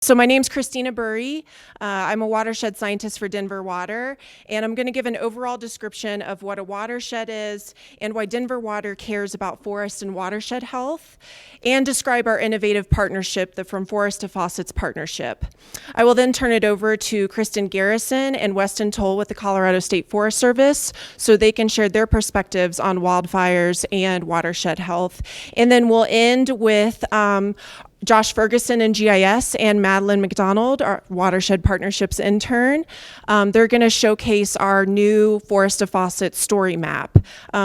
So my name's Christina Burry. I'm a watershed scientist for Denver Water, and I'm going to give an overall description of what a watershed is and why Denver Water cares about forest and watershed health, and describe our innovative partnership, the From Forest to Faucets partnership. I will then turn it over to Kristen Garrison and Weston Toll with the Colorado State Forest Service so they can share their perspectives on wildfires and watershed health. And then we'll end with Josh Ferguson in GIS and Madeline McDonald, our Watershed Partnerships intern. They're going to showcase our new Forest to Faucet story map.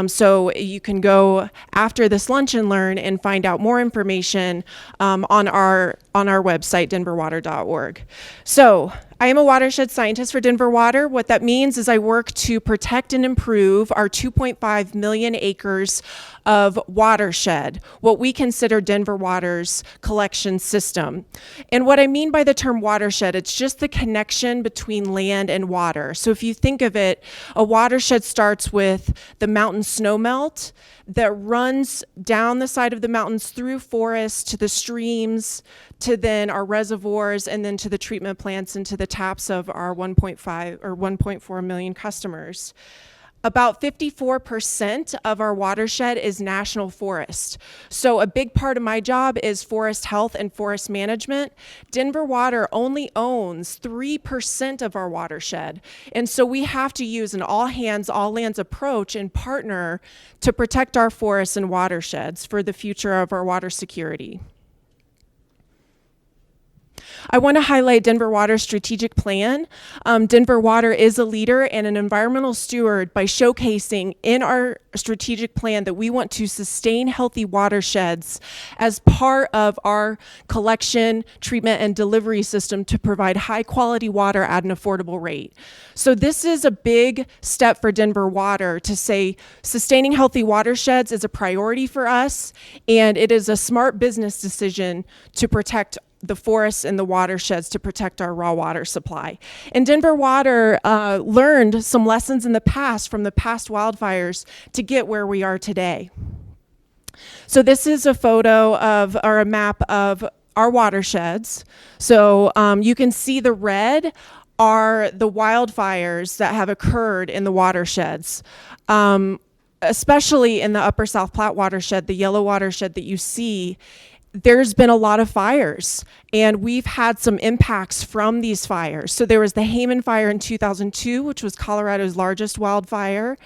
So you can go after this lunch and learn and find out more information on our website, denverwater.org. So I am a watershed scientist for Denver Water. What that means is I work to protect and improve our 2.5 million acres of watershed, what we consider Denver Water's collection system. And what I mean by the term watershed, it's just the connection between land and water. So if you think of it, a watershed starts with the mountain snowmelt that runs down the side of the mountains through forests to the streams, to then our reservoirs, and then to the treatment plants and to the taps of our 1.5 or 1.4 million customers. About 54% of our watershed is national forest. So a big part of my job is forest health and forest management. Denver Water only owns 3% of our watershed. And so we have to use an all hands, all lands approach and partner to protect our forests and watersheds for the future of our water security. I want to highlight Denver Water's strategic plan. Denver Water is a leader and an environmental steward by showcasing in our strategic plan that we want to sustain healthy watersheds as part of our collection, treatment, and delivery system to provide high quality water at an affordable rate. So this is a big step for Denver Water to say sustaining healthy watersheds is a priority for us, and it is a smart business decision to protect the forests and the watersheds to protect our raw water supply. And Denver Water learned some lessons in the past from the past wildfires to get where we are today. So this is a photo of, or a map of our watersheds. So you can see the red are the wildfires that have occurred in the watersheds. Especially in the Upper South Platte watershed, the yellow watershed that you see, there's been a lot of fires, and we've had some impacts from these fires. So there was the Hayman fire in 2002, which was Colorado's largest wildfire.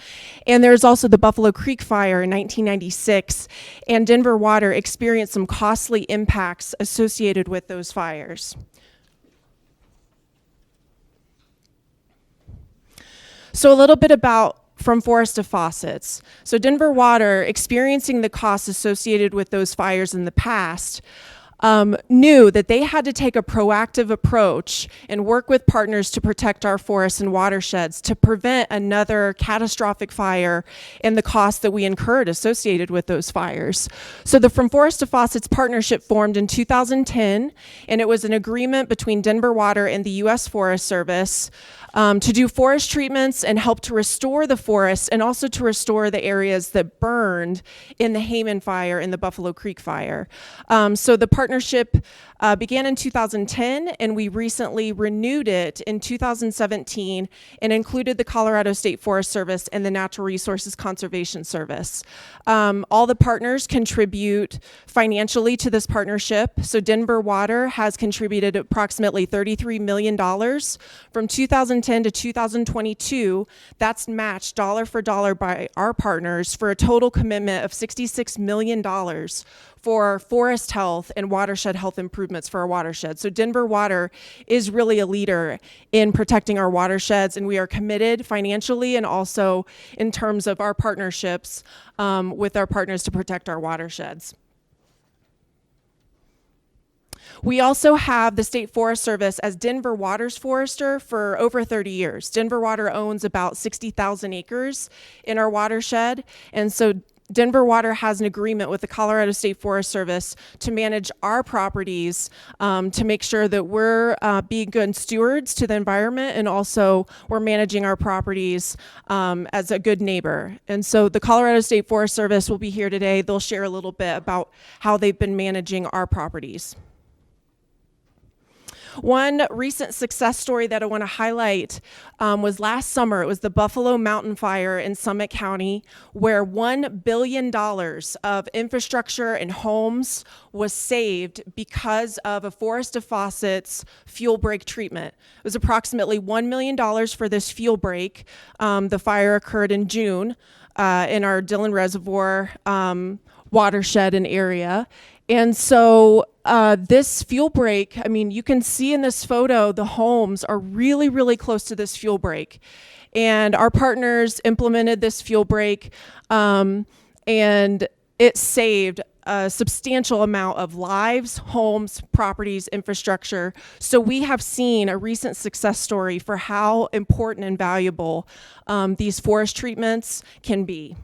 And there's also the Buffalo Creek fire in 1996. And Denver Water experienced some costly impacts associated with those fires. So a little bit about From Forest to Faucets. So Denver Water, experiencing the costs associated with those fires in the past, knew that they had to take a proactive approach and work with partners to protect our forests and watersheds to prevent another catastrophic fire and the costs that we incurred associated with those fires. So the From Forest to Faucets partnership formed in 2010, and it was an agreement between Denver Water and the U.S. Forest Service to do forest treatments and help to restore the forest, and also to restore the areas that burned in the Hayman fire and the Buffalo Creek fire. So the partnership began in 2010, and we recently renewed it in 2017 and included the Colorado State Forest Service and the Natural Resources Conservation Service. All the partners contribute financially to this partnership. So Denver Water has contributed approximately $33 million from 2010 to 2022. That's matched dollar for dollar by our partners for a total commitment of $66 million for forest health and watershed health improvements for our watershed. So Denver Water is really a leader in protecting our watersheds, and we are committed financially and also in terms of our partnerships with our partners to protect our watersheds. We also have the State Forest Service as Denver Water's forester for over 30 years. Denver Water owns about 60,000 acres in our watershed, and so Denver Water has an agreement with the Colorado State Forest Service to manage our properties to make sure that we're being good stewards to the environment, and also we're managing our properties as a good neighbor. And so the Colorado State Forest Service will be here today. They'll share a little bit about how they've been managing our properties. One recent success story that I want to highlight was last summer. It was the Buffalo Mountain Fire in Summit County, where $1 billion of infrastructure and homes was saved because of a Forest of Faucets fuel break treatment. It was approximately $1 million for this fuel break. The fire occurred in June in our Dillon Reservoir watershed and area. And so this fuel break, I mean, you can see in this photo, the homes are really, really close to this fuel break. And our partners implemented this fuel break, and it saved a substantial amount of lives, homes, properties, infrastructure. So we have seen a recent success story for how important and valuable these forest treatments can be.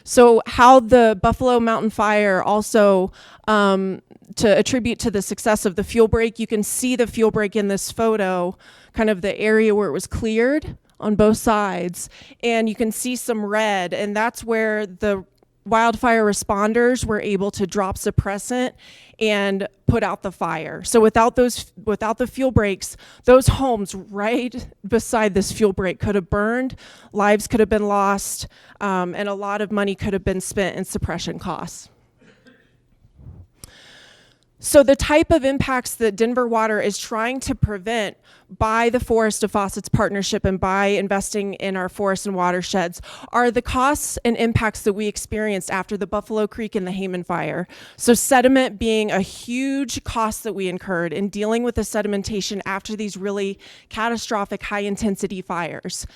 So how the Buffalo Mountain Fire also, to attribute to the success of the fuel break, you can see the fuel break in this photo, kind of the area where it was cleared on both sides. And you can see some red, and that's where the wildfire responders were able to drop suppressant and put out the fire. So without the fuel breaks, those homes right beside this fuel break could have burned, lives could have been lost, and a lot of money could have been spent in suppression costs. So the type of impacts that Denver Water is trying to prevent by the Forest of Faucets partnership and by investing in our forests and watersheds are the costs and impacts that we experienced after the Buffalo Creek and the Hayman fire. So sediment being a huge cost that we incurred in dealing with the sedimentation after these really catastrophic high-intensity fires.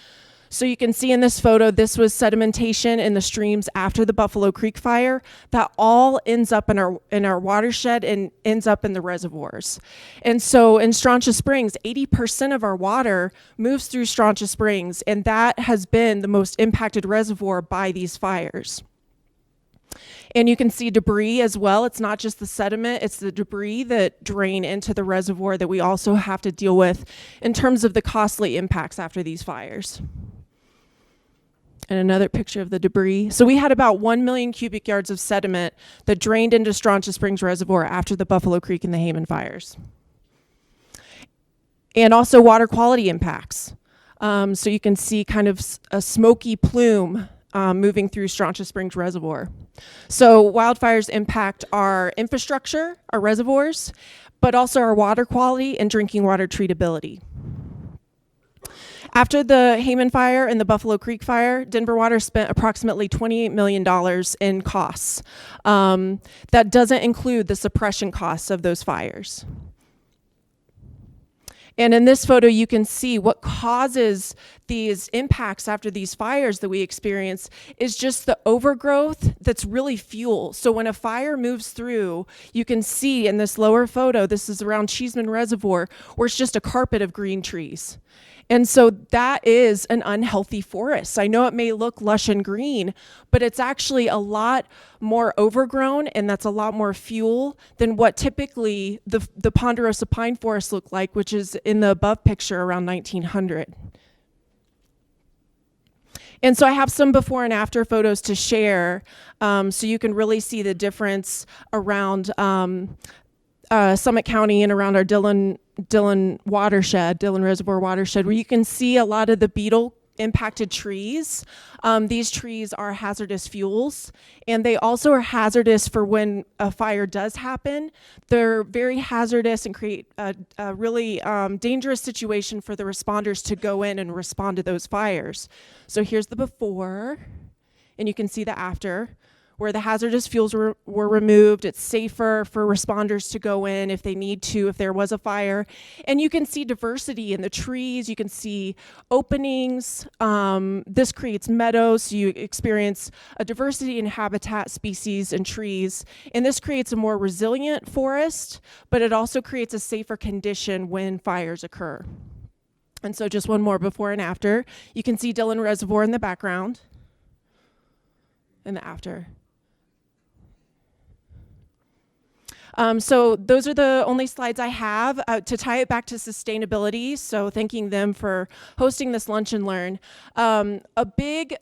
So you can see in this photo, this was sedimentation in the streams after the Buffalo Creek fire that all ends up in our watershed and ends up in the reservoirs. And so in Strontia Springs, 80% of our water moves through Strontia Springs, and that has been the most impacted reservoir by these fires. And you can see debris as well. It's not just the sediment, it's the debris that drain into the reservoir that we also have to deal with in terms of the costly impacts after these fires. And another picture of the debris. So we had about 1 million cubic yards of sediment that drained into Strontia Springs Reservoir after the Buffalo Creek and the Hayman fires. And also water quality impacts. So you can see kind of a smoky plume moving through Strontia Springs Reservoir. So wildfires impact our infrastructure, our reservoirs, but also our water quality and drinking water treatability. After the Hayman fire and the Buffalo Creek fire, Denver Water spent approximately $28 million in costs. That doesn't include the suppression costs of those fires. And in this photo, you can see what causes these impacts after these fires that we experience is just the overgrowth that's really fuel. So when a fire moves through, you can see in this lower photo, this is around Cheeseman Reservoir, where it's just a carpet of green trees. And so that is an unhealthy forest. I know it may look lush and green, but it's actually a lot more overgrown, and that's a lot more fuel than what typically the ponderosa pine forests look like, which is in the above picture around 1900. And so I have some before and after photos to share, so you can really see the difference around Summit County and around our Dillon watershed, Dillon Reservoir watershed, where you can see a lot of the beetle impacted trees. These trees are hazardous fuels, and they also are hazardous for when a fire does happen. They're very hazardous and create a really dangerous situation for the responders to go in and respond to those fires. So here's the before, and you can see the after, where the hazardous fuels were removed. It's safer for responders to go in if they need to, if there was a fire. And you can see diversity in the trees. You can see openings. This creates meadows, so you experience a diversity in habitat, species, and trees. And this creates a more resilient forest, but it also creates a safer condition when fires occur. And so just one more before and after. You can see Dillon Reservoir in the background and the after. So those are the only slides I have to tie it back to sustainability. So thanking them for hosting this Lunch and Learn. A big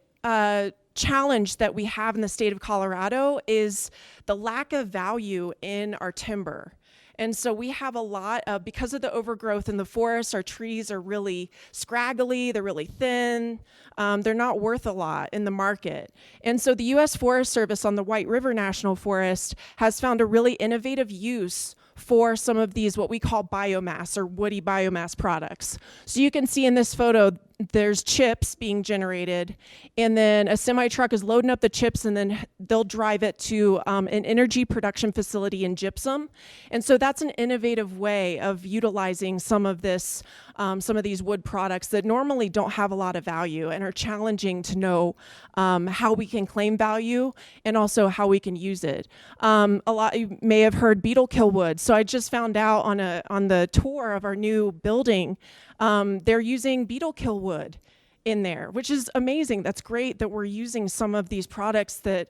challenge that we have in the state of Colorado is the lack of value in our timber. And so we have a lot of, because of the overgrowth in the forest, our trees are really scraggly, they're really thin, they're not worth a lot in the market. And so the U.S. Forest Service on the White River National Forest has found a really innovative use for some of these what we call biomass or woody biomass products. So you can see in this photo, there's chips being generated, and then a semi truck is loading up the chips, and then they'll drive it to an energy production facility in gypsum. And so that's an innovative way of utilizing some of this, some of these wood products that normally don't have a lot of value and are challenging to know how we can claim value and also how we can use it. A lot you may have heard beetle kill wood. So I just found out on the tour of our new building, they're using beetle kill wood in there, which is amazing. That's great that we're using some of these products that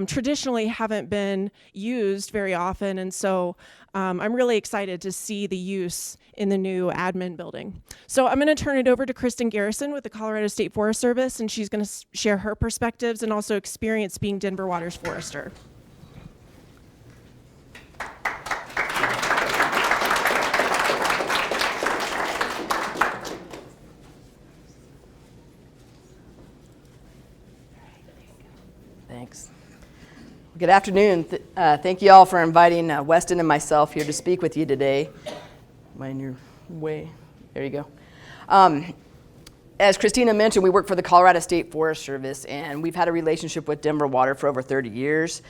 traditionally haven't been used very often. And so I'm really excited to see the use in the new admin building. So I'm going to turn it over to Kristen Garrison with the Colorado State Forest Service, and she's going to share her perspectives and also experience being Denver Water's forester. Thanks. Good afternoon. Thank you all for inviting Weston and myself here to speak with you today. Am I in your way? There you go. As Christina mentioned, we work for the Colorado State Forest Service, and we've had a relationship with Denver Water for over 30 years.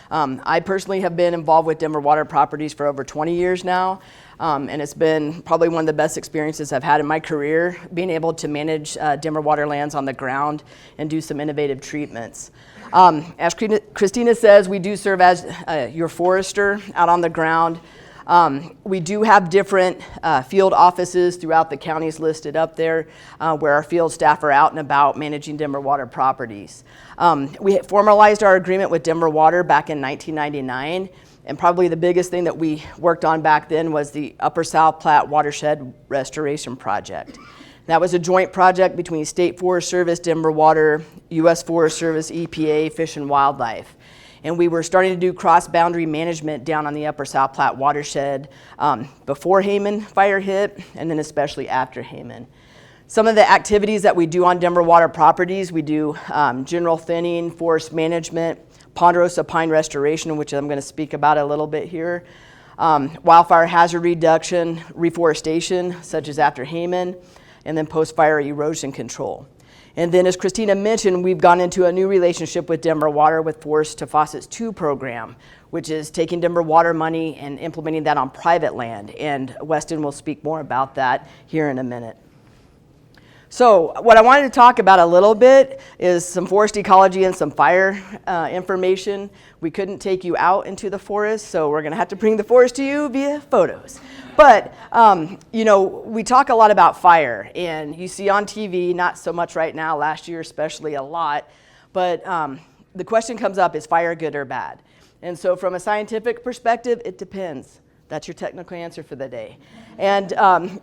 I personally have been involved with Denver Water properties for over 20 years now, and it's been probably one of the best experiences I've had in my career, being able to manage Denver Water lands on the ground and do some innovative treatments. As Christina says, we do serve as your forester out on the ground. We do have different field offices throughout the counties listed up there where our field staff are out and about managing Denver Water properties. We formalized our agreement with Denver Water back in 1999, and probably the biggest thing that we worked on back then was the Upper South Platte Watershed Restoration Project. That was a joint project between State Forest Service, Denver Water, U.S. Forest Service, EPA, Fish and Wildlife. And we were starting to do cross-boundary management down on the Upper South Platte watershed before Hayman fire hit, and then especially after Hayman. Some of the activities that we do on Denver Water properties, we do general thinning, forest management, ponderosa pine restoration, which I'm going to speak about a little bit here, wildfire hazard reduction, reforestation, such as after Hayman, and then post-fire erosion control. And then, as Christina mentioned, we've gone into a new relationship with Denver Water with Forest to Faucets 2 program, which is taking Denver Water money and implementing that on private land. And Weston will speak more about that here in a minute. So what I wanted to talk about a little bit is some forest ecology and some fire information. We couldn't take you out into the forest, so we're going to have to bring the forest to you via photos. But, you know, we talk a lot about fire, and you see on TV, not so much right now, last year especially a lot, but the question comes up, is fire good or bad? And so from a scientific perspective, it depends. That's your technical answer for the day. And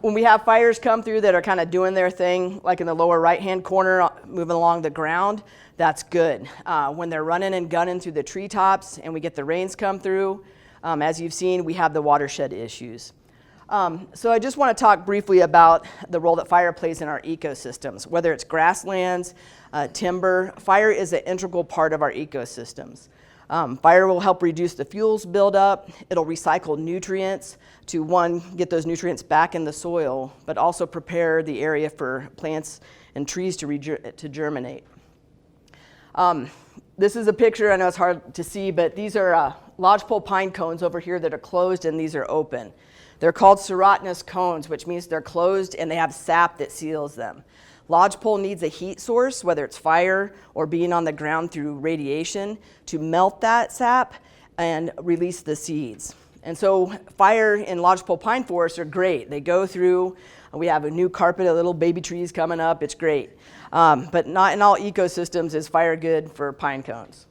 when we have fires come through that are kind of doing their thing, like in the lower right-hand corner, moving along the ground, that's good. When they're running and gunning through the treetops and we get the rains come through, as you've seen, we have the watershed issues. So I just want to talk briefly about the role that fire plays in our ecosystems. Whether it's grasslands, timber, fire is an integral part of our ecosystems. Fire will help reduce the fuels buildup. It'll recycle nutrients to, one, get those nutrients back in the soil, but also prepare the area for plants and trees to germinate. This is a picture, I know it's hard to see, but these are lodgepole pine cones over here that are closed, and these are open. They're called serotinous cones, which means they're closed and they have sap that seals them. Lodgepole needs a heat source, whether it's fire or being on the ground through radiation, to melt that sap and release the seeds. And so fire in lodgepole pine forests are great. They go through, we have a new carpet of little baby trees coming up, it's great. But not in all ecosystems is fire good for pine cones.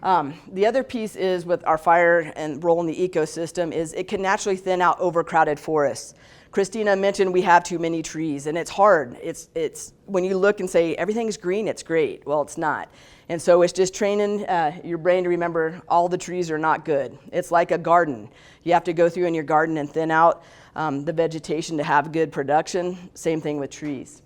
The other piece is with our fire and role in the ecosystem is it can naturally thin out overcrowded forests. Christina mentioned we have too many trees, and it's hard. It's when you look and say everything's green, it's great. Well, it's not. And so it's just training your brain to remember all the trees are not good. It's like a garden. You have to go through in your garden and thin out the vegetation to have good production. Same thing with trees.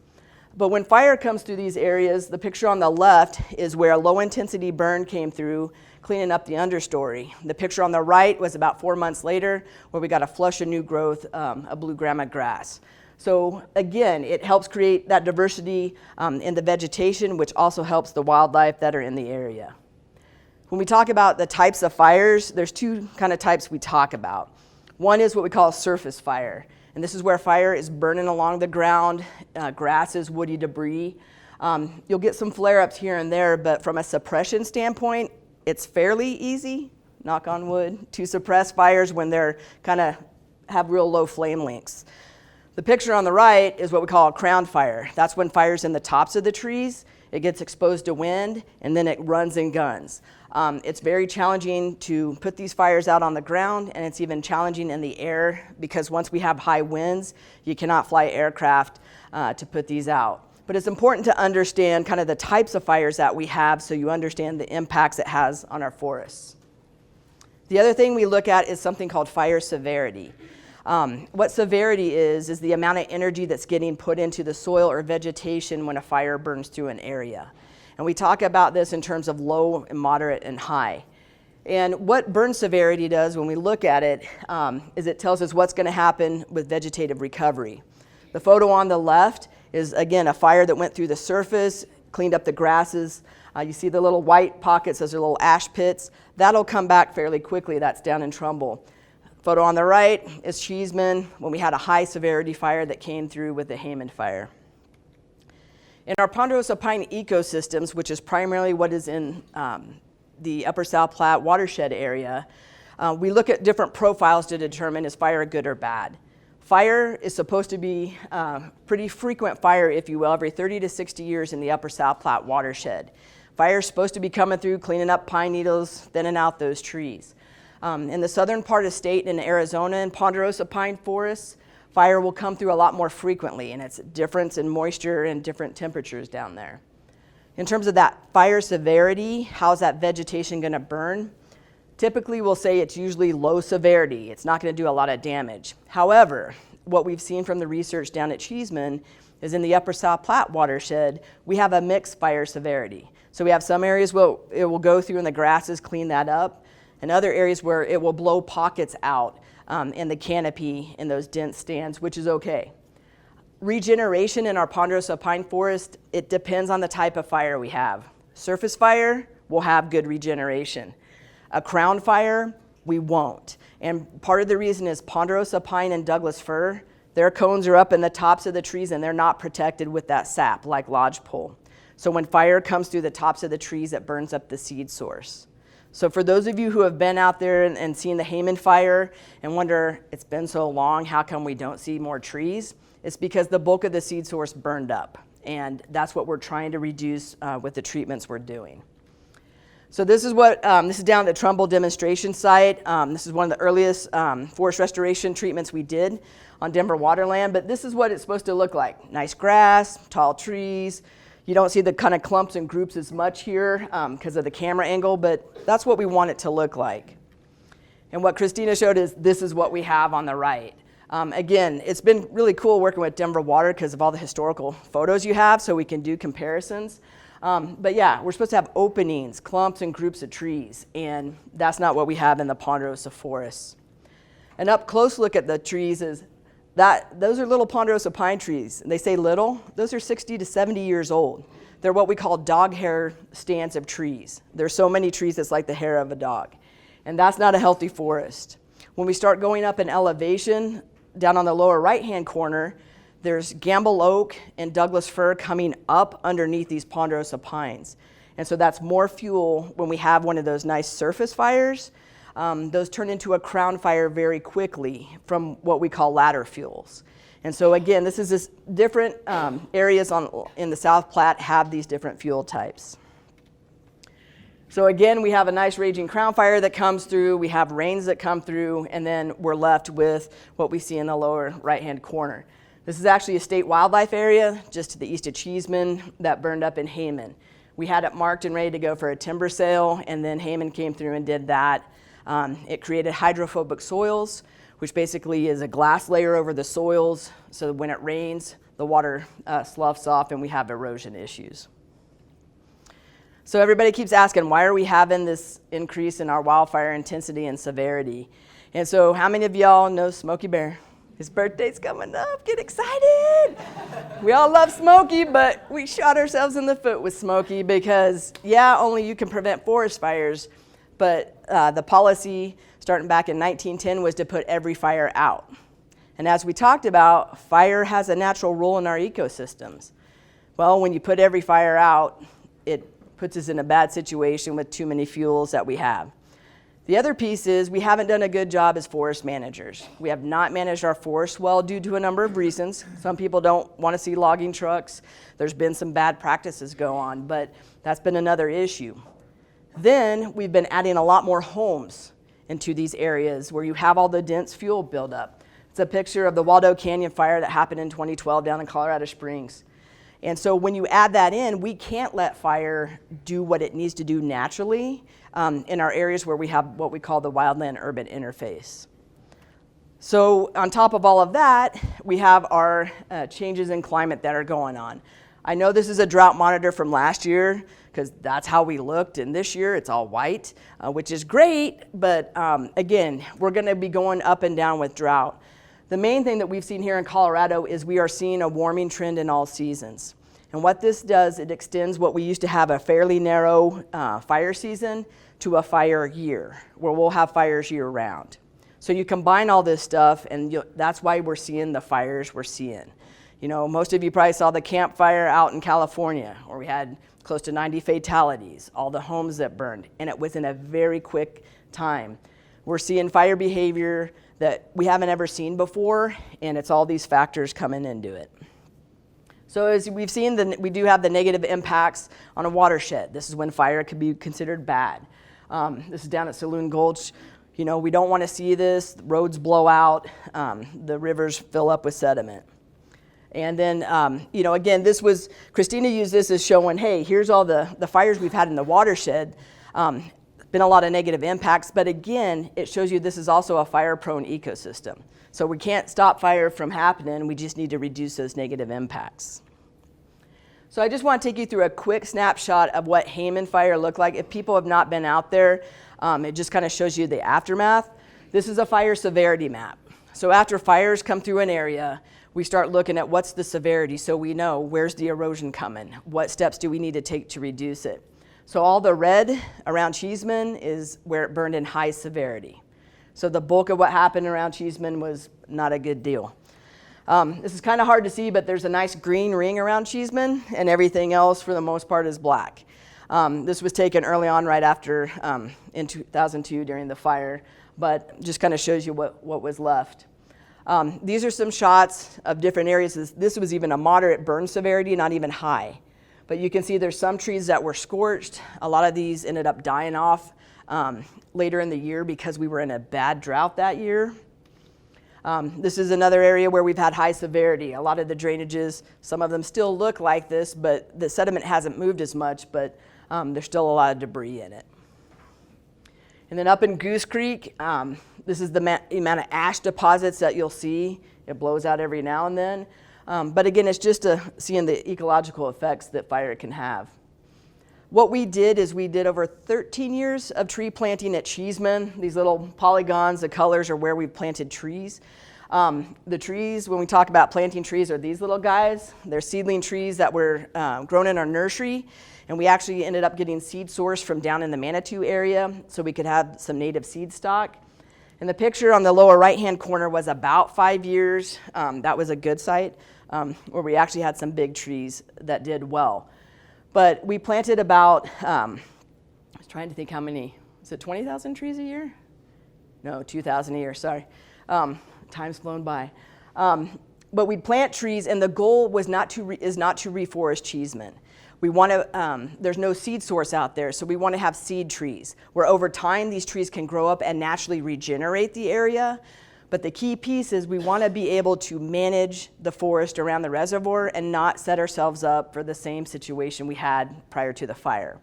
But when fire comes through these areas, the picture on the left is where a low-intensity burn came through, cleaning up the understory. The picture on the right was about 4 months later, where we got a flush of new growth, a blue grama grass. So again, it helps create that diversity in the vegetation, which also helps the wildlife that are in the area. When we talk about the types of fires, there's two kind of types we talk about. One is what we call surface fire. And this is where fire is burning along the ground, grasses, woody debris. You'll get some flare-ups here and there, but from a suppression standpoint, it's fairly easy, knock on wood, to suppress fires when they're kind of have real low flame lengths. The picture on the right is what we call a crown fire. That's when fire's in the tops of the trees, it gets exposed to wind, and then it runs and guns. It's very challenging to put these fires out on the ground, and it's even challenging in the air because once we have high winds, you cannot fly aircraft to put these out. But it's important to understand kind of the types of fires that we have so you understand the impacts it has on our forests. The other thing we look at is something called fire severity. What severity is the amount of energy that's getting put into the soil or vegetation when a fire burns through an area. And we talk about this in terms of low, and moderate, and high. And what burn severity does when we look at it is it tells us what's going to happen with vegetative recovery. The photo on the left is, again, a fire that went through the surface, cleaned up the grasses. You see the little white pockets, those are little ash pits. That'll come back fairly quickly. That's down in Trumbull. Photo on the right is Cheeseman when we had a high severity fire that came through with the Hayman fire. In our ponderosa pine ecosystems, which is primarily what is in the Upper South Platte watershed area, we look at different profiles to determine is fire good or bad. Fire is supposed to be pretty frequent fire, if you will, every 30 to 60 years in the Upper South Platte watershed. Fire is supposed to be coming through, cleaning up pine needles, thinning out those trees. In the southern part of the state, in Arizona and ponderosa pine forests, fire will come through a lot more frequently, and it's a difference in moisture and different temperatures down there. In terms of that fire severity, how's that vegetation going to burn? Typically, we'll say it's usually low severity. It's not going to do a lot of damage. However, what we've seen from the research down at Cheeseman is in the Upper South Platte watershed, we have a mixed fire severity. So we have some areas where it will go through and the grasses clean that up, and other areas where it will blow pockets out in the canopy in those dense stands, which is okay. Regeneration in our ponderosa pine forest, it depends on the type of fire we have. Surface fire will have good regeneration. A crown fire, we won't. And part of the reason is ponderosa pine and Douglas fir, their cones are up in the tops of the trees and they're not protected with that sap like lodgepole. So when fire comes through the tops of the trees, it burns up the seed source. So for those of you who have been out there and seen the Hayman fire and wonder, it's been so long, how come we don't see more trees? It's because the bulk of the seed source burned up. And that's what we're trying to reduce with the treatments we're doing. So this is this is down at the Trumbull demonstration site. This is one of the earliest forest restoration treatments we did on Denver waterland, but this is what it's supposed to look like. Nice grass, tall trees. You don't see the kind of clumps and groups as much here because of the camera angle, but that's what we want it to look like. And what Christina showed is this is what we have on the right. Again, it's been really cool working with Denver Water because of all the historical photos you have, so we can do comparisons. But yeah, we're supposed to have openings, clumps and groups of trees, and that's not what we have in the ponderosa forests. An up close look at the trees is those are little ponderosa pine trees. They say little, those are 60 to 70 years old. They're what we call dog hair stands of trees. There's so many trees it's like the hair of a dog. And that's not a healthy forest. When we start going up in elevation, down on the lower right-hand corner, there's Gamble oak and Douglas fir coming up underneath these ponderosa pines. And so that's more fuel when we have one of those nice surface fires. Those turn into a crown fire very quickly from what we call ladder fuels. And so again, this is this different areas in the South Platte have these different fuel types. So again, we have a nice raging crown fire that comes through, we have rains that come through, and then we're left with what we see in the lower right-hand corner. This is actually a state wildlife area just to the east of Cheeseman that burned up in Hayman. We had it marked and ready to go for a timber sale, and then Hayman came through and did that. It created hydrophobic soils, which basically is a glass layer over the soils, so when it rains, the water sloughs off and we have erosion issues. So everybody keeps asking, why are we having this increase in our wildfire intensity and severity? And so how many of y'all know Smokey Bear? His birthday's coming up, get excited. We all love Smokey, but we shot ourselves in the foot with Smokey because, yeah, only you can prevent forest fires, but the policy starting back in 1910 was to put every fire out. And as we talked about, fire has a natural role in our ecosystems. Well, when you put every fire out, it puts us in a bad situation with too many fuels that we have. The other piece is we haven't done a good job as forest managers. We have not managed our forests well due to a number of reasons. Some people don't want to see logging trucks. There's been some bad practices go on, but that's been another issue. Then we've been adding a lot more homes into these areas where you have all the dense fuel buildup. It's a picture of the Waldo Canyon fire that happened in 2012 down in Colorado Springs. And so when you add that in, we can't let fire do what it needs to do naturally in our areas where we have what we call the wildland-urban interface. So on top of all of that, we have our changes in climate that are going on. I know this is a drought monitor from last year because that's how we looked, and this year it's all white, which is great, but again, we're going to be going up and down with drought. The main thing that we've seen here in Colorado is we are seeing a warming trend in all seasons. And what this does, it extends what we used to have a fairly narrow fire season to a fire year, where we'll have fires year round. So you combine all this stuff, and that's why we're seeing the fires we're seeing. You know, most of you probably saw the Camp Fire out in California, where we had close to 90 fatalities, all the homes that burned, and it was in a very quick time. We're seeing fire behavior that we haven't ever seen before, and it's all these factors coming into it. So as we've seen, we do have the negative impacts on a watershed. This is when fire could be considered bad. This is down at Saloon Gulch. You know, we don't want to see this. The roads blow out. The rivers fill up with sediment. And then, you know, again, Christina used this as showing, hey, here's all the fires we've had in the watershed. Been a lot of negative impacts, but again, it shows you this is also a fire-prone ecosystem. So we can't stop fire from happening, we just need to reduce those negative impacts. So I just want to take you through a quick snapshot of what Hayman fire looked like. If people have not been out there, it just kind of shows you the aftermath. This is a fire severity map. So after fires come through an area, we start looking at what's the severity so we know where's the erosion coming, what steps do we need to take to reduce it. So all the red around Cheeseman is where it burned in high severity. So the bulk of what happened around Cheeseman was not a good deal. This is kind of hard to see, but there's a nice green ring around Cheeseman, and everything else for the most part is black. This was taken early on right after in 2002 during the fire, but just kind of shows you what was left. These are some shots of different areas. This was even a moderate burn severity, not even high. But you can see there's some trees that were scorched. A lot of these ended up dying off later in the year because we were in a bad drought that year. This is another area where we've had high severity. A lot of the drainages, some of them still look like this, but the sediment hasn't moved as much, but there's still a lot of debris in it. And then up in Goose Creek, this is the amount of ash deposits that you'll see. It blows out every now and then. But again, it's just seeing the ecological effects that fire can have. What we did is we did over 13 years of tree planting at Cheeseman. These little polygons, the colors are where we planted trees. The trees, when we talk about planting trees, are these little guys. They're seedling trees that were grown in our nursery. And we actually ended up getting seed source from down in the Manitou area so we could have some native seed stock. And the picture on the lower right-hand corner was about 5 years. That was a good site where we actually had some big trees that did well. But we planted about, I was trying to think how many, is it 20,000 trees a year? No, 2,000 a year, sorry. Time's flown by. but we'd plant trees, and the goal was not to reforest Cheeseman. We want to, there's no seed source out there, so we want to have seed trees, where over time these trees can grow up and naturally regenerate the area. But the key piece is we want to be able to manage the forest around the reservoir and not set ourselves up for the same situation we had prior to the fire.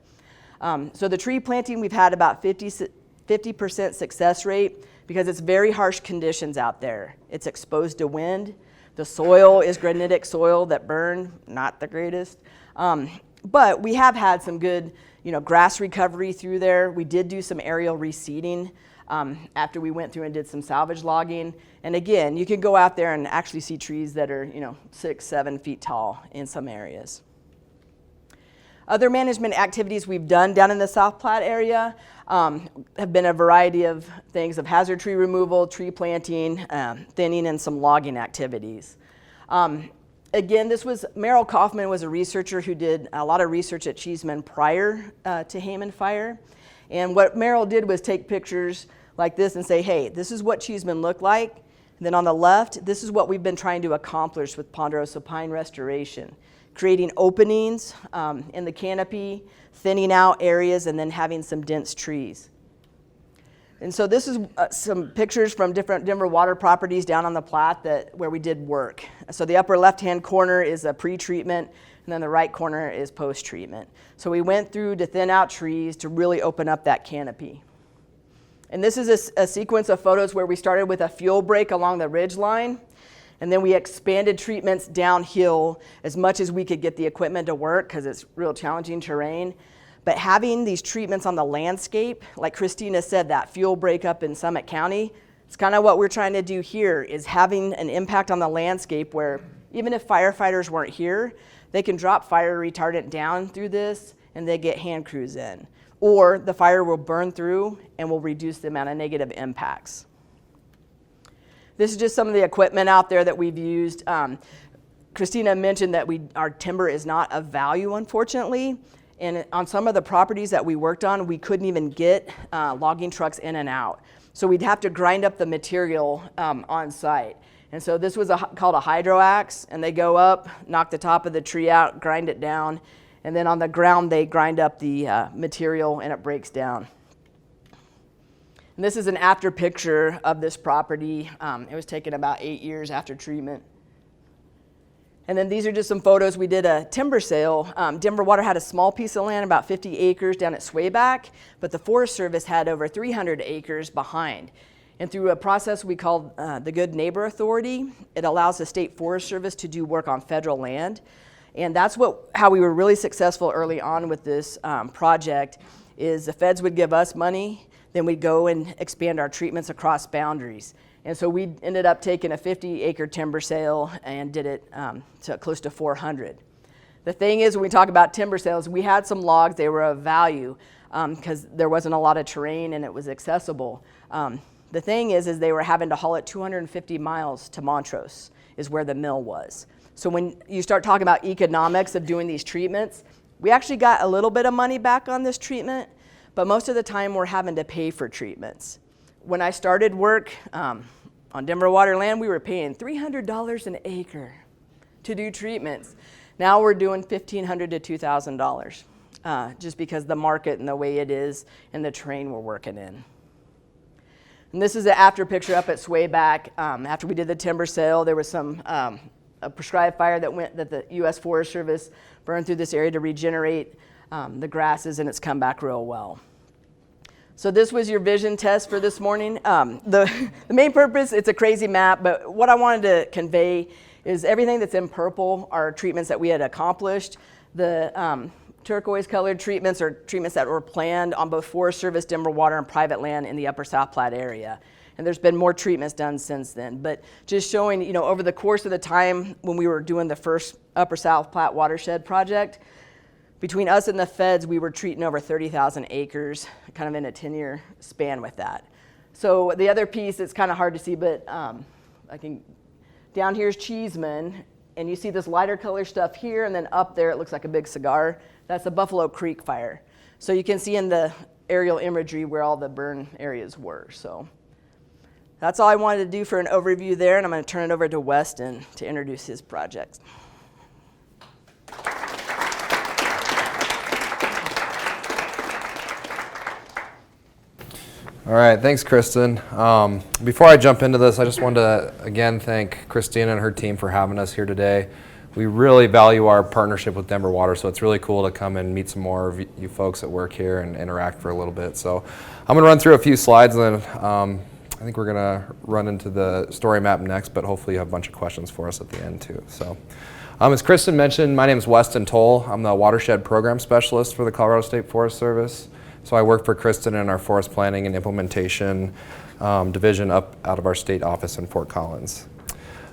So the tree planting, we've had about 50% success rate because it's very harsh conditions out there. It's exposed to wind. The soil is granitic soil that burned, not the greatest. But we have had some good, grass recovery through there. We did do some aerial reseeding after we went through and did some salvage logging. And again, you can go out there and actually see trees that are, 6-7 feet tall in some areas. Other management activities we've done down in the South Platte area have been a variety of things of hazard tree removal, tree planting, thinning, and some logging activities. Again, Merrill Kaufman was a researcher who did a lot of research at Cheeseman prior to Hayman Fire. And what Merrill did was take pictures like this and say, hey, this is what Cheeseman looked like. And then on the left, this is what we've been trying to accomplish with Ponderosa pine restoration. Creating openings in the canopy, thinning out areas, and then having some dense trees. And so this is some pictures from different Denver water properties down on the Platte where we did work. So the upper left-hand corner is a pre-treatment, and then the right corner is post-treatment. So we went through to thin out trees to really open up that canopy. And this is a sequence of photos where we started with a fuel break along the ridge line, and then we expanded treatments downhill as much as we could get the equipment to work because it's real challenging terrain. But having these treatments on the landscape, like Christina said, that fuel break up in Summit County, it's kind of what we're trying to do here, is having an impact on the landscape where even if firefighters weren't here, they can drop fire retardant down through this and they get hand crews in. Or the fire will burn through and will reduce the amount of negative impacts. This is just some of the equipment out there that we've used. Christina mentioned that our timber is not of value, unfortunately. And on some of the properties that we worked on, we couldn't even get logging trucks in and out. So we'd have to grind up the material on site. And so this was called a hydro axe, and they go up, knock the top of the tree out, grind it down, and then on the ground they grind up the material and it breaks down. And this is an after picture of this property. It was taken about 8 years after treatment. And then these are just some photos. We did a timber sale. Denver Water had a small piece of land, about 50 acres down at Swayback, but the Forest Service had over 300 acres behind. And through a process we called the Good Neighbor Authority, it allows the State Forest Service to do work on federal land. And that's how we were really successful early on with this project, is the feds would give us money, then we'd go and expand our treatments across boundaries. And so we ended up taking a 50-acre timber sale and did it to close to 400. The thing is, when we talk about timber sales, we had some logs. They were of value because there wasn't a lot of terrain and it was accessible. The thing is they were having to haul it 250 miles to Montrose is where the mill was. So when you start talking about economics of doing these treatments, we actually got a little bit of money back on this treatment, but most of the time we're having to pay for treatments. When I started work on Denver Water land, we were paying $300 an acre to do treatments. Now we're doing $1,500 to $2,000 just because the market and the way it is and the terrain we're working in. And this is an after picture up at Swayback. After we did the timber sale, there was some a prescribed fire that the U.S. Forest Service burned through this area to regenerate the grasses, and it's come back real well. So this was your vision test for this morning. The main purpose, it's a crazy map, but what I wanted to convey is everything that's in purple are treatments that we had accomplished. The turquoise colored treatments are treatments that were planned on both Forest Service, Denver Water, and private land in the upper South Platte area. And there's been more treatments done since then. But just showing, over the course of the time when we were doing the first upper South Platte Watershed project, between us and the feds, we were treating over 30,000 acres, kind of in a 10-year span with that. So the other piece, it's kind of hard to see, but down here's Cheeseman, and you see this lighter color stuff here, and then up there it looks like a big cigar. That's the Buffalo Creek fire. So you can see in the aerial imagery where all the burn areas were. So That's all I wanted to do for an overview there, and I'm going to turn it over to Weston to introduce his project. All right, thanks, Kristen. Before I jump into this, I just wanted to again thank Christina and her team for having us here today. We really value our partnership with Denver Water, so it's really cool to come and meet some more of you folks that work here and interact for a little bit. So I'm going to run through a few slides, and then I think we're going to run into the story map next, but hopefully you have a bunch of questions for us at the end too. So, as Kristen mentioned, my name is Weston Toll. I'm the Watershed Program Specialist for the Colorado State Forest Service. So I work for Kristen in our Forest Planning and Implementation division up out of our state office in Fort Collins.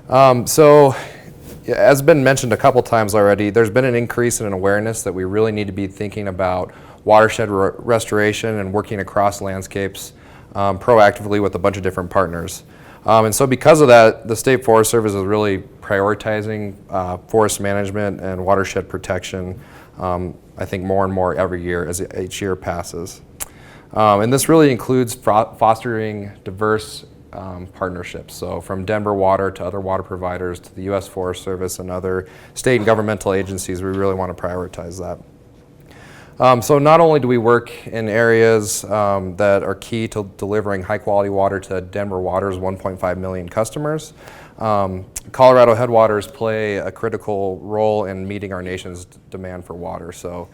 As been mentioned a couple times already, there's been an increase in an awareness that we really need to be thinking about watershed restoration and working across landscapes proactively with a bunch of different partners. And so because of that, the State Forest Service is really prioritizing forest management and watershed protection, I think more and more every year as each year passes. And this really includes fostering diverse partnerships. So from Denver Water to other water providers to the U.S. Forest Service and other state and governmental agencies, we really want to prioritize that. So not only do we work in areas that are key to delivering high quality water to Denver Water's 1.5 million customers, Colorado headwaters play a critical role in meeting our nation's demand for water. So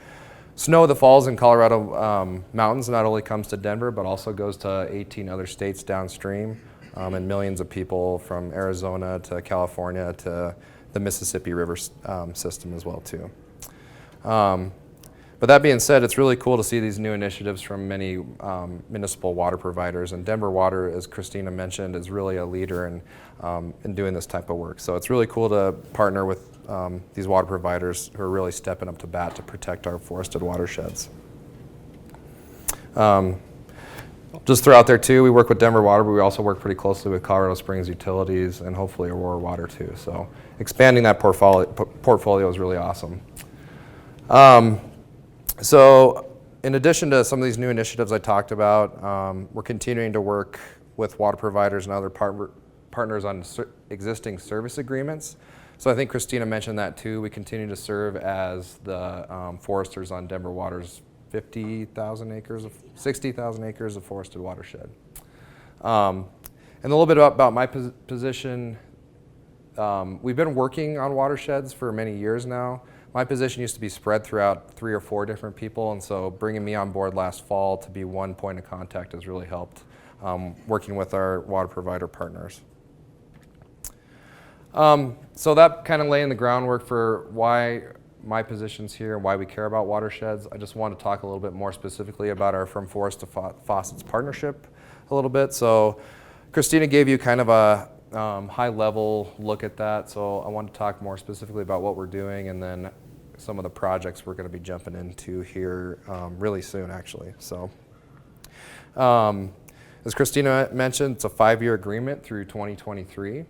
snow that falls in Colorado mountains not only comes to Denver, but also goes to 18 other states downstream, and millions of people from Arizona to California to the Mississippi River system as well too. But that being said, it's really cool to see these new initiatives from many municipal water providers, and Denver Water, as Christina mentioned, is really a leader in doing this type of work. So it's really cool to partner with these water providers who are really stepping up to bat to protect our forested watersheds. Just throw out there too, we work with Denver Water, but we also work pretty closely with Colorado Springs Utilities and hopefully Aurora Water too. So expanding that portfolio is really awesome. So in addition to some of these new initiatives I talked about, we're continuing to work with water providers and other partners on existing service agreements. So I think Christina mentioned that too. We continue to serve as the foresters on Denver Water's 60,000 acres of forested watershed. And a little bit about my position. We've been working on watersheds for many years now. My position used to be spread throughout 3 or 4 different people, and so bringing me on board last fall to be one point of contact has really helped, working with our water provider partners. So that kind of laying the groundwork for why my position's here and why we care about watersheds. I just want to talk a little bit more specifically about our From Forest to Faucets partnership a little bit. So Christina gave you kind of a high-level look at that, so I want to talk more specifically about what we're doing and then some of the projects we're going to be jumping into here really soon, actually. So, as Christina mentioned, it's a 5-year agreement through 2023.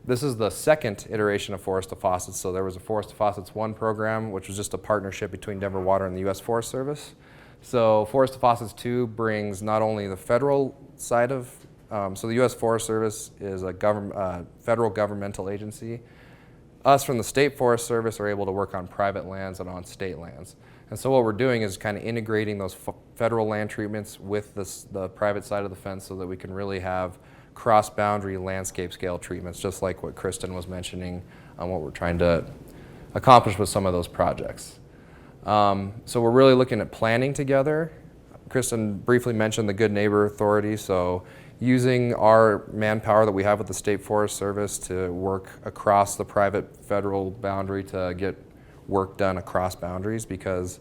This is the second iteration of Forest to Faucets. So there was a Forest to Faucets 1 program, which was just a partnership between Denver Water and the U.S. Forest Service. So Forest to Faucets 2 brings not only the federal side of so the U.S. Forest Service is a federal governmental agency. Us from the State Forest Service are able to work on private lands and on state lands. And so what we're doing is kind of integrating those federal land treatments with the private side of the fence so that we can really have cross-boundary landscape scale treatments, just like what Kristen was mentioning on what we're trying to accomplish with some of those projects. So we're really looking at planning together. Kristen briefly mentioned the Good Neighbor Authority, so using our manpower that we have with the State Forest Service to work across the private federal boundary to get work done across boundaries, because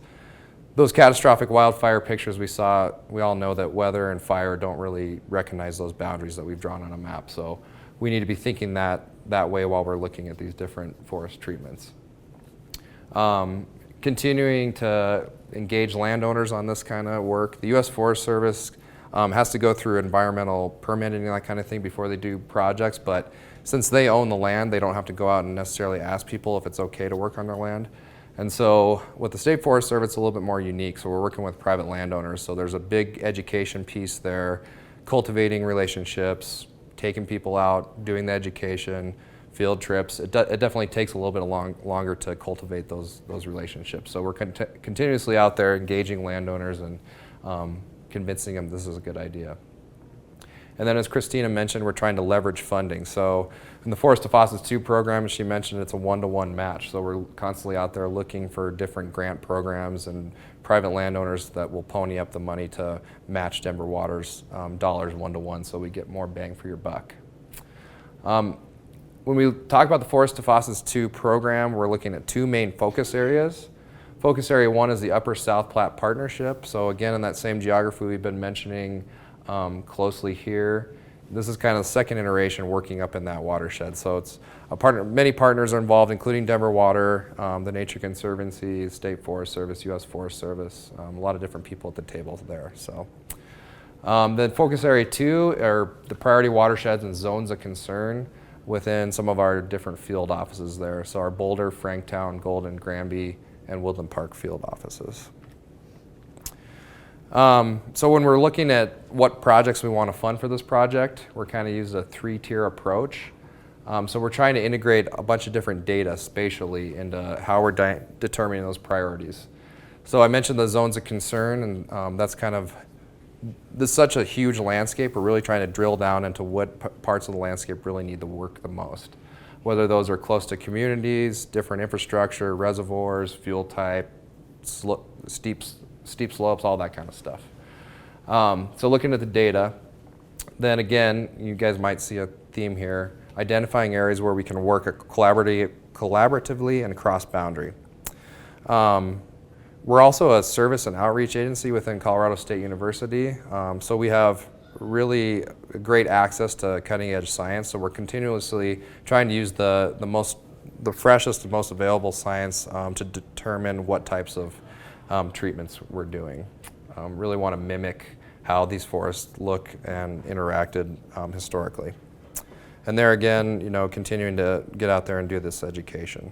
those catastrophic wildfire pictures we saw, we all know that weather and fire don't really recognize those boundaries that we've drawn on a map. So we need to be thinking that way while we're looking at these different forest treatments. Continuing to engage landowners on this kind of work. The U.S. Forest Service has to go through environmental permitting and that kind of thing before they do projects, but since they own the land, they don't have to go out and necessarily ask people if it's okay to work on their land. And so with the State Forest Service, it's a little bit more unique. So we're working with private landowners, so there's a big education piece there, cultivating relationships, taking people out, doing the education, field trips. It definitely takes a little bit longer to cultivate those relationships. So we're continuously out there engaging landowners and convincing them this is a good idea. And then as Christina mentioned, we're trying to leverage funding. So in the Forest to Faucets 2 program, as she mentioned, it's a one-to-one match. So we're constantly out there looking for different grant programs and private landowners that will pony up the money to match Denver Water's dollars one-to-one, so we get more bang for your buck. When we talk about the Forest to Faucets 2 program, we're looking at 2 main focus areas. Focus area 1 is the Upper South Platte Partnership. So again, in that same geography we've been mentioning closely here. This is kind of the second iteration working up in that watershed. So it's a partner. Many partners are involved, including Denver Water, the Nature Conservancy, State Forest Service, U.S. Forest Service, a lot of different people at the table there. So then focus area 2 are the priority watersheds and zones of concern within some of our different field offices there. So our Boulder, Franktown, Golden, Granby, and Woodland Park field offices. So when we're looking at what projects we want to fund for this project, we're kind of using a 3-tier approach. So we're trying to integrate a bunch of different data spatially into how we're determining those priorities. So I mentioned the zones of concern, and that's kind of, this is such a huge landscape. We're really trying to drill down into what parts of the landscape really need to work the most. Whether those are close to communities, different infrastructure, reservoirs, fuel type, steep slopes, all that kind of stuff. So looking at the data, then again, you guys might see a theme here, identifying areas where we can work collaboratively and cross-boundary. We're also a service and outreach agency within Colorado State University, so we have really great access to cutting-edge science, so we're continuously trying to use the freshest and most available science to determine what types of treatments we're doing. Really want to mimic how these forests look and interacted historically. And there again, continuing to get out there and do this education.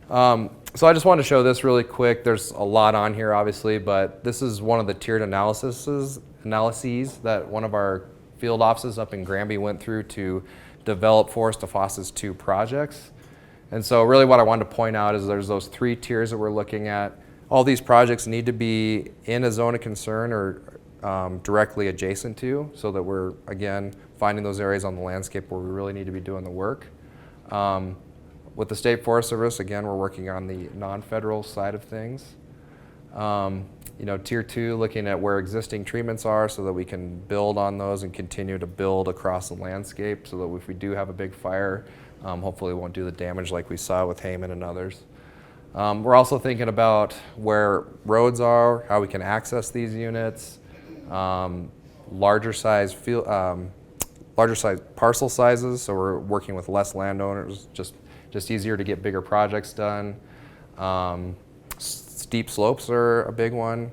So I just wanted to show this really quick. There's a lot on here, obviously, but this is one of the tiered analyses that one of our field offices up in Granby went through to develop Forest to Faucets 2 projects. And so really what I wanted to point out is there's those 3 tiers that we're looking at. All these projects need to be in a zone of concern or directly adjacent to, so that we're, again, finding those areas on the landscape where we really need to be doing the work. With the State Forest Service, again, we're working on the non-federal side of things. Tier 2, looking at where existing treatments are so that we can build on those and continue to build across the landscape so that if we do have a big fire, hopefully it won't do the damage like we saw with Hayman and others. We're also thinking about where roads are, how we can access these units, larger size parcel sizes, so we're working with less landowners, just easier to get bigger projects done. Steep slopes are a big one.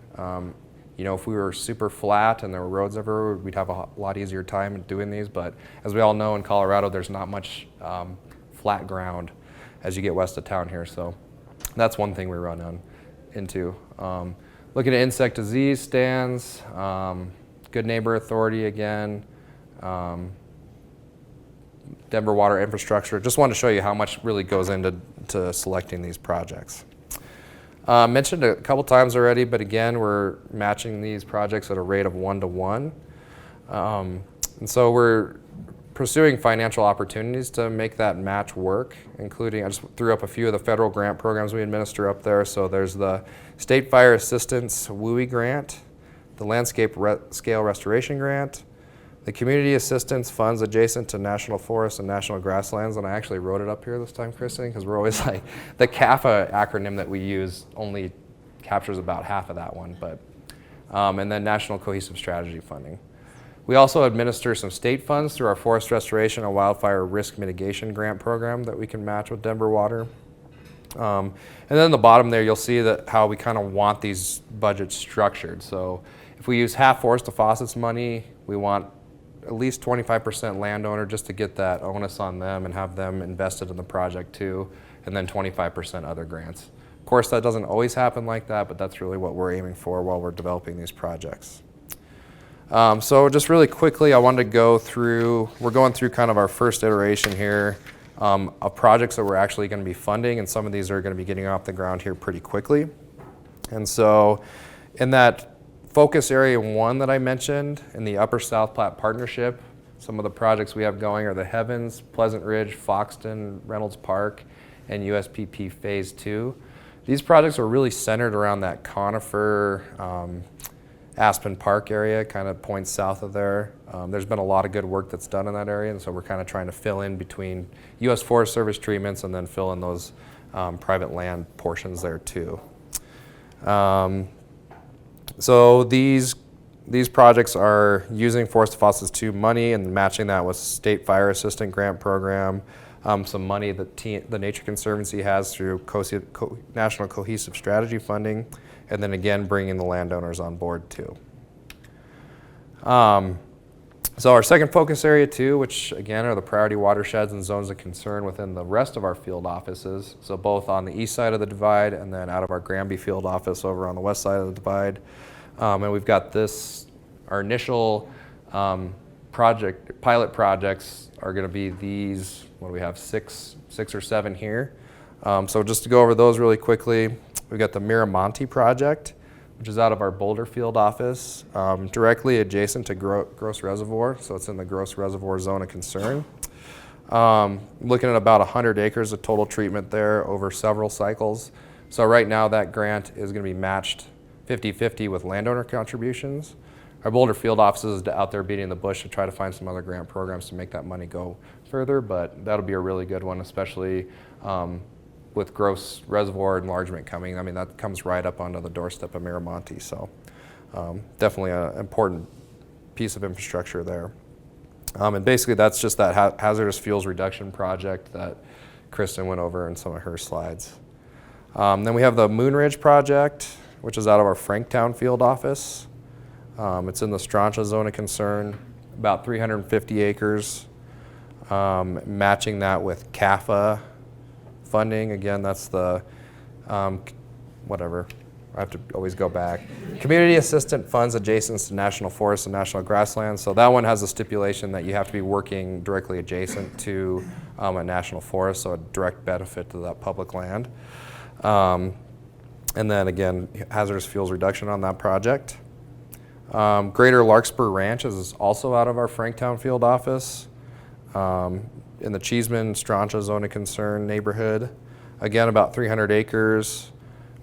If we were super flat and there were roads everywhere, we'd have a lot easier time doing these, but as we all know in Colorado, there's not much flat ground as you get west of town here, so that's one thing we run into. Looking at insect disease stands, Good Neighbor Authority again, Denver Water Infrastructure. Just wanted to show you how much really goes into selecting these projects. Mentioned a couple times already, but again, we're matching these projects at a rate of 1-to-1. And so we're pursuing financial opportunities to make that match work, including, I just threw up a few of the federal grant programs we administer up there. So there's the State Fire Assistance WUI grant, the Landscape Scale Restoration grant, the Community Assistance Funds adjacent to National Forests and National Grasslands, and I actually wrote it up here this time, Kristen, because we're always like, the CAFA acronym that we use only captures about half of that one, but, and then National Cohesive Strategy funding. We also administer some state funds through our Forest Restoration and Wildfire Risk Mitigation Grant Program that we can match with Denver Water. And then the bottom there, you'll see that how we kind of want these budgets structured. So if we use half Forest to Faucets money, we want at least 25% landowner just to get that onus on them and have them invested in the project too, and then 25% other grants. Of course, that doesn't always happen like that, but that's really what we're aiming for while we're developing these projects. So just really quickly, I wanted to go through, we're going through kind of our first iteration here of projects that we're actually going to be funding, and some of these are going to be getting off the ground here pretty quickly. And so in that focus area 1 that I mentioned, in the Upper South Platte Partnership, some of the projects we have going are the Heavens, Pleasant Ridge, Foxton, Reynolds Park, and USPP Phase 2. These projects are really centered around that conifer, Aspen Park area, kind of points south of there. There's been a lot of good work that's done in that area, and so we're kind of trying to fill in between U.S. Forest Service treatments and then fill in those private land portions there too. So these projects are using Forest Faucets 2 money and matching that with State Fire Assistant Grant Program, some money that the Nature Conservancy has through National Cohesive Strategy funding, and then again bringing the landowners on board too. So our second focus area too, which again are the priority watersheds and zones of concern within the rest of our field offices, so both on the east side of the divide and then out of our Granby field office over on the west side of the divide. And we've got this, our initial pilot projects are going to be these, what do we have, six or seven here. So just to go over those really quickly, we've got the Miramonte project, which is out of our Boulder field office, directly adjacent to Gross Reservoir, so it's in the Gross Reservoir zone of concern. Looking at about 100 acres of total treatment there over several cycles. So right now that grant is going to be matched 50-50 with landowner contributions. Our Boulder field office is out there beating the bush to try to find some other grant programs to make that money go further, but that'll be a really good one, especially with Gross Reservoir enlargement coming. I mean, that comes right up onto the doorstep of Miramonte, so definitely an important piece of infrastructure there. And basically that's just that hazardous fuels reduction project that Kristen went over in some of her slides. Then we have the Moon Ridge project, which is out of our Franktown field office. It's in the Strontia zone of concern, about 350 acres, matching that with CAFA funding. Again, that's the, whatever, I have to always go back. Community Assistant Funds adjacent to National Forests and National Grasslands. So that one has a stipulation that you have to be working directly adjacent to a national forest, so a direct benefit to that public land. And then again, hazardous fuels reduction on that project. Greater Larkspur Ranch is also out of our Franktown field office in the Cheeseman Strontia zone of concern neighborhood. Again, about 300 acres,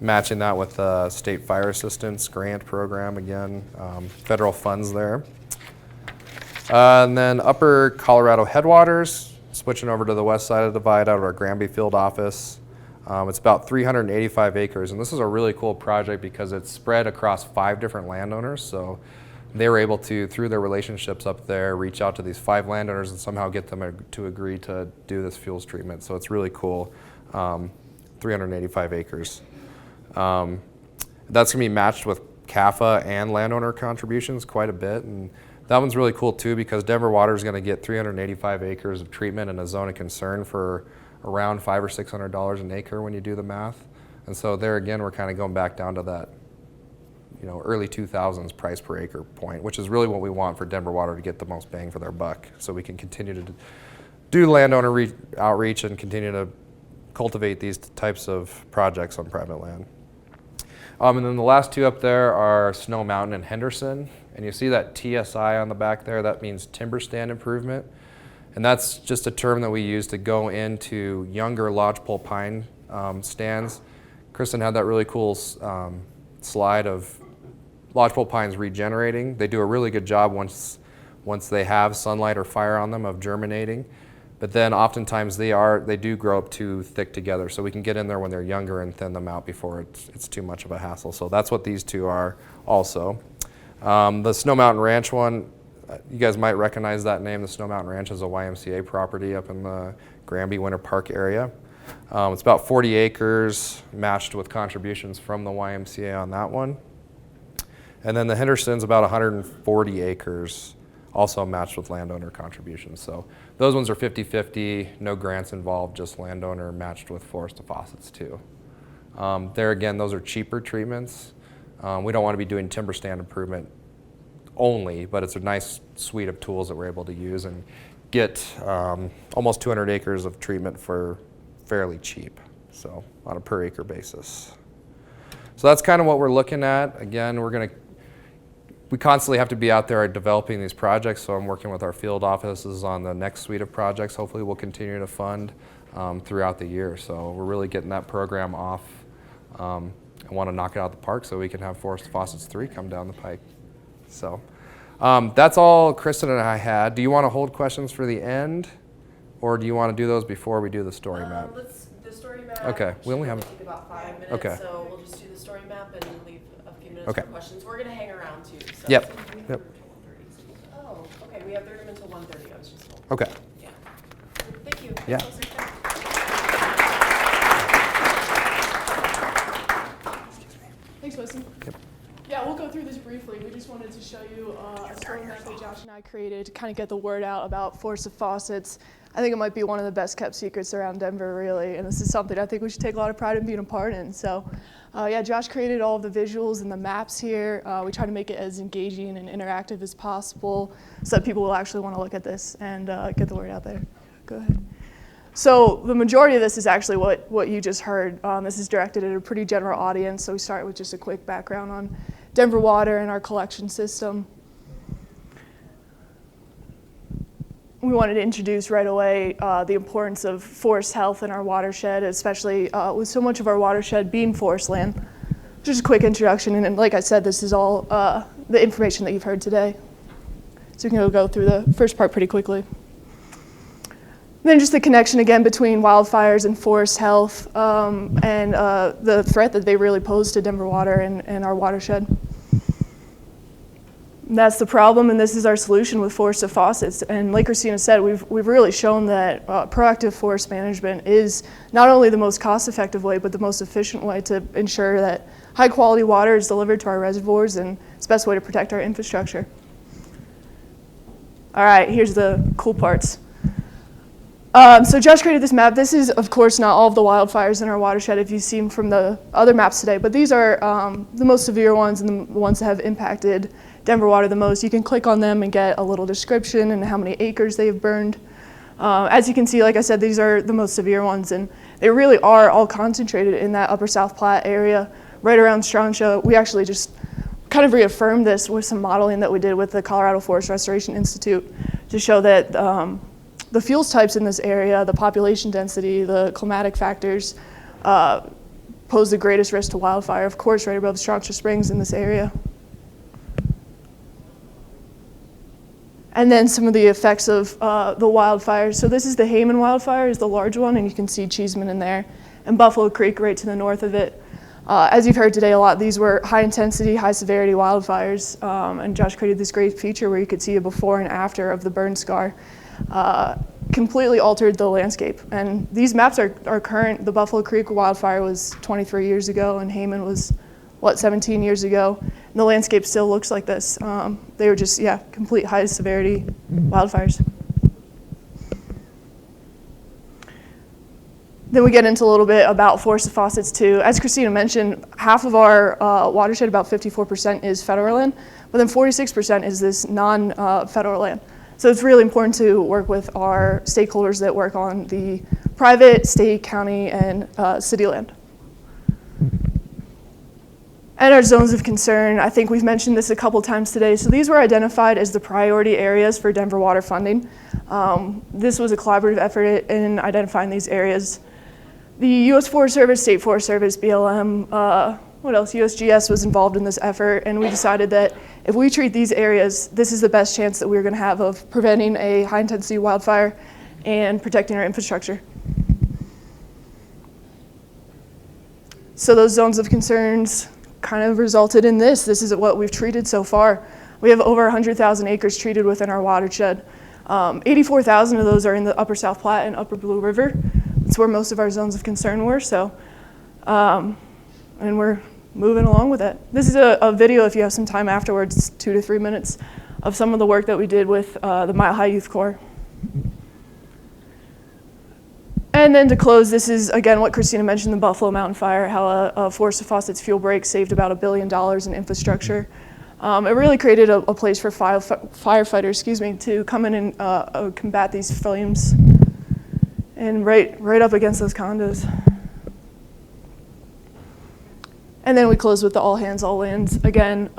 matching that with the State Fire Assistance Grant Program, again, federal funds there. And then Upper Colorado Headwaters, switching over to the west side of the divide out of our Granby field office. It's about 385 acres, and this is a really cool project because it's spread across 5 different landowners. So they were able to, through their relationships up there, reach out to these 5 landowners and somehow get them to agree to do this fuels treatment. So it's really cool, 385 acres. That's going to be matched with CAFA and landowner contributions quite a bit. And that one's really cool too because Denver Water is going to get 385 acres of treatment in a zone of concern for around $500 or $600 an acre when you do the math. And so there again, we're kind of going back down to that, early 2000s price per acre point, which is really what we want for Denver Water to get the most bang for their buck, so we can continue to do landowner outreach and continue to cultivate these types of projects on private land. And then the last 2 up there are Snow Mountain and Henderson, and you see that TSI on the back there. That means timber stand improvement. And that's just a term that we use to go into younger lodgepole pine stands. Kristen had that really cool slide of lodgepole pines regenerating. They do a really good job once they have sunlight or fire on them of germinating. But then oftentimes they do grow up too thick together, so we can get in there when they're younger and thin them out before it's too much of a hassle. So that's what these 2 are also. The Snow Mountain Ranch one, you guys might recognize that name. The Snow Mountain Ranch is a YMCA property up in the Granby Winter Park area. It's about 40 acres matched with contributions from the YMCA on that one. And then the Henderson's about 140 acres, also matched with landowner contributions. So those ones are 50-50, no grants involved, just landowner matched with Forest to Faucets too. There again, those are cheaper treatments. We don't want to be doing timber stand improvement only, but it's a nice suite of tools that we're able to use and get almost 200 acres of treatment for fairly cheap, so on a per acre basis. So that's kind of what we're looking at. Again, we constantly have to be out there developing these projects, so I'm working with our field offices on the next suite of projects. Hopefully we'll continue to fund throughout the year. So we're really getting that program off. I want to knock it out of the park so we can have Forest Faucets 3 come down the pike. So that's all Kristen and I had. Do you want to hold questions for the end, or do you want to do those before we do the story map? The story map. Okay, we only have. Take about 5 minutes. Okay. So we'll just do the story map and leave a few minutes Okay. for questions. We're gonna hang around too. So Yep. Yep. Oh, okay. We have 30 until 1:30. I was just told. Okay. Yeah. Thank you. Yeah. Thanks, Weston. Yep. Yeah, we'll go through this briefly. We just wanted to show you a story map that Josh and I created to kind of get the word out about Forest of Faucets. I think it might be one of the best kept secrets around Denver, really, and this is something I think we should take a lot of pride in being a part in. So, yeah, Josh created all of the visuals and the maps here. We try to make it as engaging and interactive as possible so that people will actually want to look at this and get the word out there. Go ahead. So the majority of this is actually what you just heard. This is directed at a pretty general audience, so we start with just a quick background on Denver Water and our collection system. We wanted to introduce right away the importance of forest health in our watershed, especially with so much of our watershed being forest land. Just a quick introduction, and like I said, this is all the information that you've heard today. So we can go through the first part pretty quickly. Then just the connection again between wildfires and forest health and the threat that they really pose to Denver water and our watershed. And that's the problem, and this is our solution with Forest of Faucets. And like Christina said, we've really shown that proactive forest management is not only the most cost-effective way, but the most efficient way to ensure that high-quality water is delivered to our reservoirs, and it's the best way to protect our infrastructure. All right, here's the cool parts. So Josh created this map. This is, of course, not all of the wildfires in our watershed, if you've seen from the other maps today, but these are the most severe ones and the ones that have impacted Denver water the most. You can click on them and get a little description and how many acres they've burned. As you can see, like I said, these are the most severe ones, and they really are all concentrated in that upper South Platte area, right around Strontia. We actually just kind of reaffirmed this with some modeling that we did with the Colorado Forest Restoration Institute to show that the fuels types in this area, the population density, the climatic factors, pose the greatest risk to wildfire, of course, right above Strontia Springs in this area. And then some of the effects of the wildfires. So this is the Hayman wildfire, is the large one, and you can see Cheeseman in there, and Buffalo Creek right to the north of it. As you've heard today, a lot of these were high intensity, high severity wildfires, and Josh created this great feature where you could see a before and after of the burn scar. Completely altered the landscape. And these maps are current. The Buffalo Creek wildfire was 23 years ago, and Hayman was, 17 years ago. And the landscape still looks like this. They were just, complete high severity wildfires. Then we get into a little bit about Forest of Faucets too. As Christina mentioned, half of our watershed, about 54%, is federal land, but then 46% is this non-federal land. So it's really important to work with our stakeholders that work on the private, state, county, and city land. And our zones of concern, I think we've mentioned this a couple times today. So these were identified as the priority areas for Denver water funding. This was a collaborative effort in identifying these areas. The U.S. Forest Service, State Forest Service, BLM, USGS was involved in this effort, and we decided that if we treat these areas, this is the best chance that we're going to have of preventing a high-intensity wildfire and protecting our infrastructure. So those zones of concerns kind of resulted in this. This is what we've treated so far. We have over 100,000 acres treated within our watershed. 84,000 of those are in the upper South Platte and upper Blue River. That's where most of our zones of concern were. So, and we're moving along with it. This is a video, if you have some time afterwards, 2 to 3 minutes, of some of the work that we did with the Mile High Youth Corps. And then to close, this is, again, what Christina mentioned, the Buffalo Mountain Fire, how a Forest of Faucets fuel break saved about $1 billion in infrastructure. It really created a place for firefighters, to come in and combat these flames, and right up against those condos. And then we close with the all hands, all lands. Again,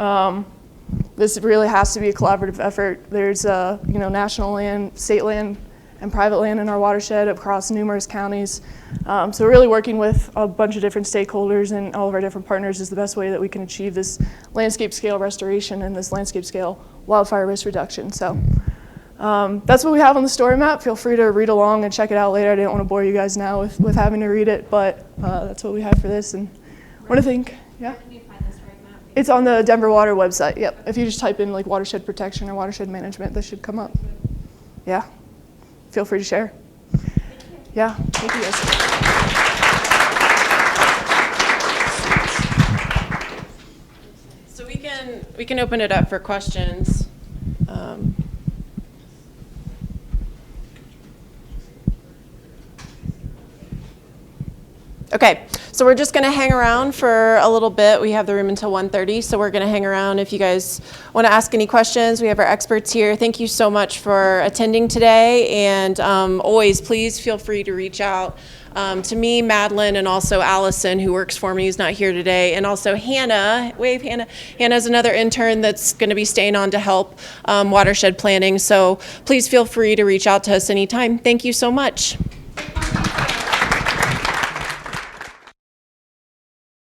this really has to be a collaborative effort. There's national land, state land, and private land in our watershed across numerous counties. So really working with a bunch of different stakeholders and all of our different partners is the best way that we can achieve this landscape scale restoration and this landscape scale wildfire risk reduction. So that's what we have on the story map. Feel free to read along and check it out later. I didn't want to bore you guys now with having to read it, but that's what we have for this. And what do you think? Yeah. Where can you find this right map? It's on the Denver Water website. Yep. If you just type in like watershed protection or watershed management, this should come up. Yeah. Feel free to share. Yeah. Thank you guys. So we can open it up for questions. Okay, so we're just going to hang around for a little bit. We have the room until 1:30, so we're going to hang around. If you guys want to ask any questions, we have our experts here. Thank you so much for attending today, and always please feel free to reach out to me, Madeline, and also Allison, who works for me, who's not here today, and also Hannah. Wave, Hannah. Hannah's another intern that's going to be staying on to help watershed planning, so please feel free to reach out to us anytime. Thank you so much.